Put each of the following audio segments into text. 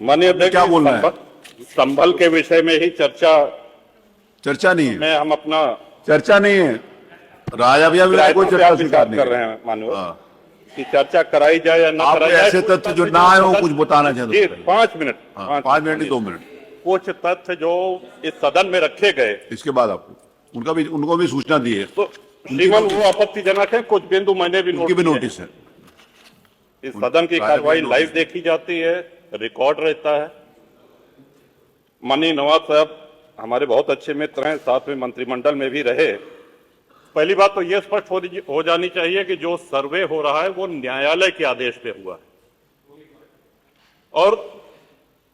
माननीय अध्यक्ष, क्या बोलना है? संभल के विषय में ही चर्चा नहीं है, में हम अपना चर्चा नहीं है। राजा भैया भी कोई चर्चा स्वीकार नहीं कर रहे हैं माननीय हाँ। कि चर्चा कराई जाए या ना कराई जाए। ऐसे तथ्य जो ना आए हो कुछ बताना चाहते जी 5 मिनट, 5 मिनट नहीं 2 मिनट। कुछ तथ्य जो इस सदन में रखे गए, इसके बाद आपको उनको भी सूचना दी है, तो श्रीमान वो आपत्तिजनक है। कुछ बिंदु मैंने भी नोटिस है। इस सदन की कार्रवाई लाइव देखी जाती है, रिकॉर्ड रहता है। माननीय नवाब साहब हमारे बहुत अच्छे मित्र हैं, साथ में मंत्रिमंडल में भी रहे। पहली बात तो यह स्पष्ट हो जानी चाहिए कि जो सर्वे हो रहा है वो न्यायालय के आदेश पे हुआ है, और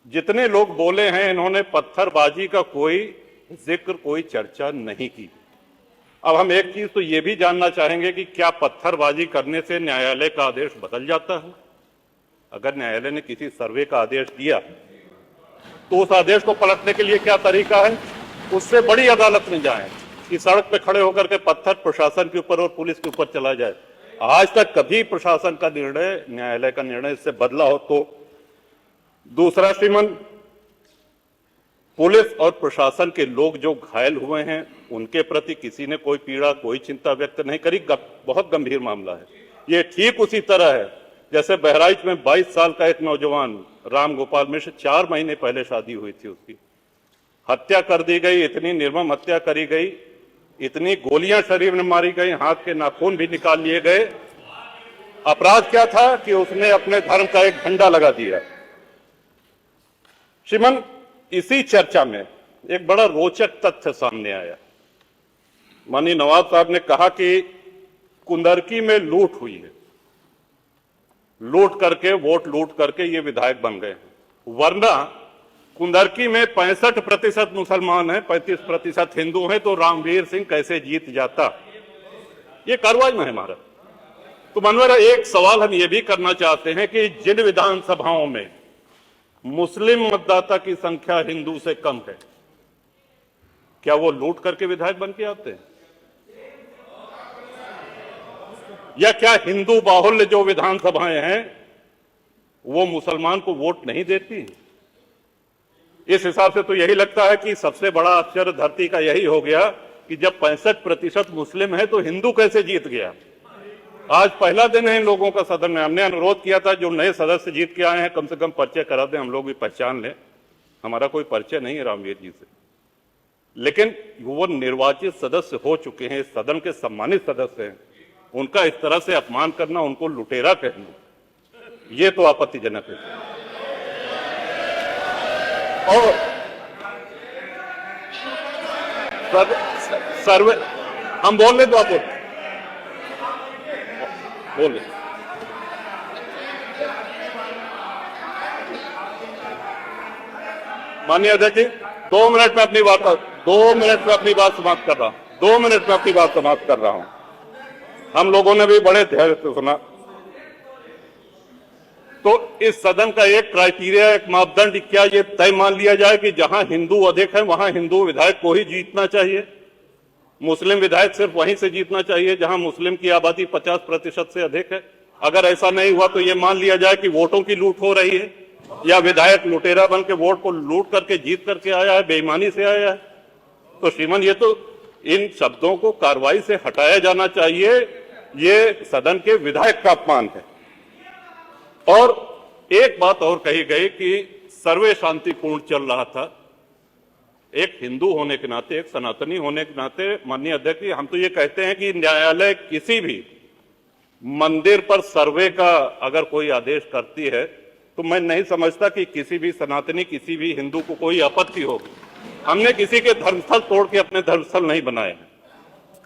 जितने लोग बोले हैं इन्होंने पत्थरबाजी का कोई जिक्र, कोई चर्चा नहीं की। अब हम एक चीज तो ये भी जानना चाहेंगे कि क्या पत्थरबाजी करने से न्यायालय का आदेश बदल जाता है? अगर न्यायालय ने किसी सर्वे का आदेश दिया तो उस आदेश को पलटने के लिए क्या तरीका है? उससे बड़ी अदालत में जाएं कि सड़क पे खड़े होकर के पत्थर प्रशासन के ऊपर और पुलिस के ऊपर चला जाए। आज तक कभी प्रशासन का निर्णय, न्यायालय का निर्णय इससे बदला हो तो? दूसरा श्रीमान, पुलिस और प्रशासन के लोग जो घायल हुए हैं उनके प्रति किसी ने कोई पीड़ा, कोई चिंता व्यक्त नहीं करी। बहुत गंभीर मामला है ये। ठीक उसी तरह है जैसे बहराइच में 22 साल का एक नौजवान राम गोपाल मिश्र, 4 महीने पहले शादी हुई थी, उसकी हत्या कर दी गई। इतनी निर्मम हत्या करी गई, इतनी गोलियां शरीर में मारी गई, हाथ के नाखून भी निकाल लिए गए। अपराध क्या था कि उसने अपने धर्म का एक झंडा लगा दिया। श्रीमान, इसी चर्चा में एक बड़ा रोचक तथ्य सामने आया। माननीय नवाब साहब ने कहा कि कुंदरकी में लूट हुई है, लूट करके, वोट लूट करके ये विधायक बन गए हैं, वरना कुंदरकी में 65% मुसलमान हैं, 35% हिंदू हैं, तो रामवीर सिंह कैसे जीत जाता? ये कार्रवाई में है हमारा। तो मनोहर, एक सवाल हम ये भी करना चाहते हैं कि जिन विधानसभाओं में मुस्लिम मतदाता की संख्या हिंदू से कम है, क्या वो लूट करके विधायक बन के आते हैं? या क्या हिंदू बाहुल्य जो विधानसभाएं हैं वो मुसलमान को वोट नहीं देती? इस हिसाब से तो यही लगता है कि सबसे बड़ा आश्चर्य धरती का यही हो गया कि जब 65% मुस्लिम है तो हिंदू कैसे जीत गया? आज पहला दिन है इन लोगों का सदन में। हमने अनुरोध किया था जो नए सदस्य जीत के आए हैं कम से कम परिचय करा दें, हम लोग भी पहचान लें। हमारा कोई परिचय नहीं है रामवीर जी से, लेकिन वो निर्वाचित सदस्य हो चुके हैं, इस सदन के सम्मानित सदस्य हैं, उनका इस तरह से अपमान करना, उनको लुटेरा कहना, ये तो आपत्तिजनक है। और सर्वे हम बोल रहे तो आप बोले। माननीय अध्यक्ष जी, 2 मिनट में अपनी बात समाप्त कर रहा हूं। 2 मिनट में अपनी बात समाप्त कर रहा हूं। हम लोगों ने भी बड़े धैर्य से सुना। तो इस सदन का एक क्राइटेरिया, एक मापदंड क्या ये तय मान लिया जाए कि जहां हिंदू अधिक है वहां हिंदू विधायक को ही जीतना चाहिए, मुस्लिम विधायक सिर्फ वहीं से जीतना चाहिए जहां मुस्लिम की आबादी 50% से अधिक है? अगर ऐसा नहीं हुआ तो ये मान लिया जाए कि वोटों की लूट हो रही है, या विधायक लुटेरा बन के वोट को लूट करके जीत करके आया है, बेईमानी से आया है? तो श्रीमान, ये तो इन शब्दों को कार्रवाई से हटाया जाना चाहिए। ये सदन के विधायक का अपमान है। और एक बात और कही गई कि सर्वे शांतिपूर्ण चल रहा था। एक हिंदू होने के नाते, एक सनातनी होने के नाते माननीय अध्यक्ष जी, हम तो ये कहते हैं कि न्यायालय किसी भी मंदिर पर सर्वे का अगर कोई आदेश करती है तो मैं नहीं समझता कि किसी भी सनातनी, किसी भी हिंदू को कोई आपत्ति होगी। हमने किसी के धर्मस्थल तोड़ के अपने धर्मस्थल नहीं बनाए हैं।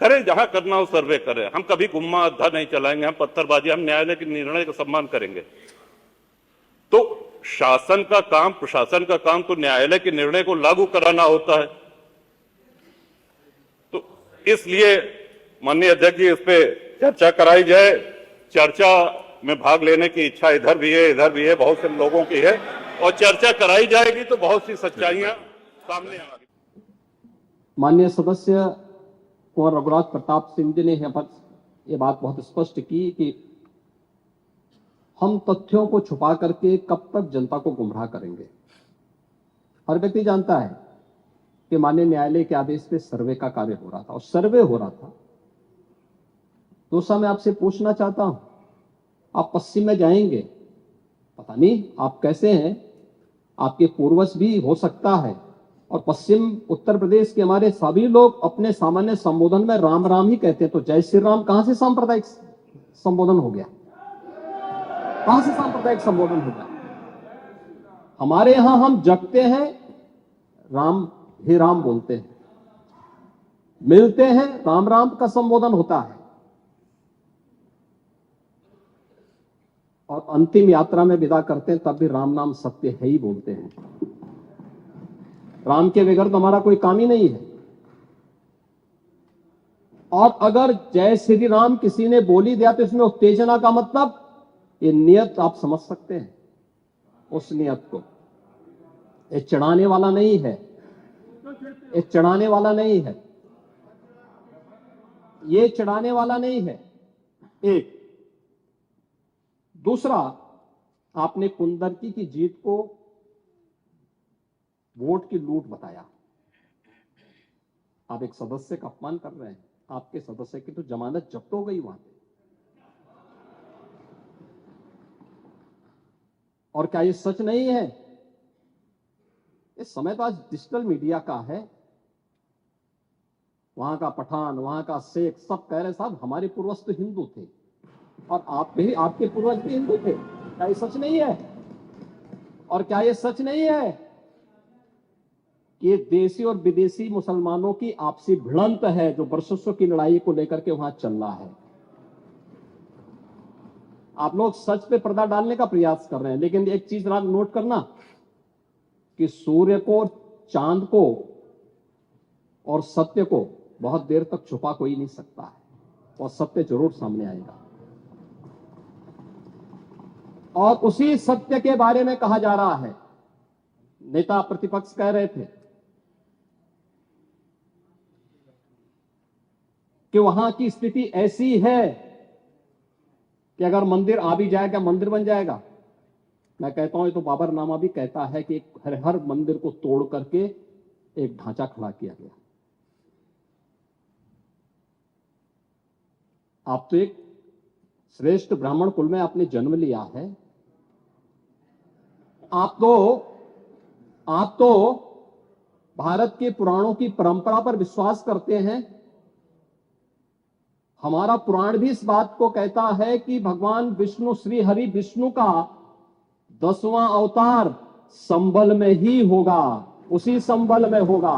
करें जहां करना हो सर्वे करें, हम कभी गुम्मा अद्धा नहीं चलाएंगे, हम पत्थरबाजी, हम न्यायालय के निर्णय का सम्मान करेंगे। तो शासन का काम, प्रशासन का काम तो न्यायालय के निर्णय को लागू कराना होता है। तो इसलिए माननीय अध्यक्ष जी, इस पे चर्चा कराई जाए। चर्चा में भाग लेने की इच्छा इधर भी है, इधर भी है, बहुत से लोगों की है, और चर्चा कराई जाएगी तो बहुत सी सच्चाइयां सामने आएंगी। माननीय सदस्य कुंवर रघुराज प्रताप सिंह जी ने ये बात बहुत स्पष्ट की कि हम तथ्यों को छुपा करके कब तक जनता को गुमराह करेंगे। हर व्यक्ति जानता है कि माननीय न्यायालय के आदेश पे सर्वे का कार्य हो रहा था और सर्वे हो रहा था। दूसरा मैं आपसे पूछना चाहता हूं, आप पश्चिम में जाएंगे, पता नहीं आप कैसे हैं, आपके पूर्वज भी हो सकता है, और पश्चिम उत्तर प्रदेश के हमारे सभी लोग अपने सामान्य संबोधन में राम राम ही कहते हैं, तो जय श्री राम कहां से सांप्रदायिक संबोधन हो गया? कहां से सांप्रदायिक संबोधन हो गया? हमारे यहां हम जगते हैं, राम ही राम बोलते हैं, मिलते हैं, राम राम का संबोधन होता है, और अंतिम यात्रा में विदा करते हैं तब भी राम नाम सत्य है ही बोलते हैं। राम के बगैर तो हमारा कोई काम ही नहीं है। और अगर जय श्री राम किसी ने बोली दिया तो इसमें उत्तेजना का मतलब, ये नियत आप समझ सकते हैं उस नियत को। ये चढ़ाने वाला नहीं है, ये चढ़ाने वाला नहीं है, ये चढ़ाने वाला नहीं है। एक दूसरा, आपने कुंदरकी की जीत को वोट की लूट बताया। आप एक सदस्य का अपमान कर रहे हैं। आपके सदस्य की तो जमानत जब्त हो गई वहां पे। और क्या ये सच नहीं है? इस समय तो आज डिजिटल मीडिया का है, वहां का पठान, वहां का शेख सब कह रहे साहब हमारे पूर्वज तो हिंदू थे और आप भी, आपके पूर्वज भी हिंदू थे। क्या ये सच नहीं है? और क्या ये सच नहीं है कि देशी और विदेशी मुसलमानों की आपसी भिड़ंत है जो वर्षों की लड़ाई को लेकर के वहां चल रहा है? आप लोग सच पे पर्दा डालने का प्रयास कर रहे हैं, लेकिन एक चीज नोट करना कि सूर्य को, चांद को और सत्य को बहुत देर तक छुपा कोई नहीं सकता है, और सत्य जरूर सामने आएगा। और उसी सत्य के बारे में कहा जा रहा है। नेता प्रतिपक्ष कह रहे थे कि वहां की स्थिति ऐसी है कि अगर मंदिर आ भी जाएगा, मंदिर बन जाएगा। मैं कहता हूं, ये तो बाबरनामा भी कहता है कि हर मंदिर को तोड़ करके एक ढांचा खड़ा किया गया। आप तो एक श्रेष्ठ ब्राह्मण कुल में आपने जन्म लिया है। आप तो भारत के पुराणों की परंपरा पर विश्वास करते हैं। हमारा पुराण भी इस बात को कहता है कि भगवान विष्णु, श्री हरि विष्णु का 10वां अवतार संबल में ही होगा, उसी संबल में होगा।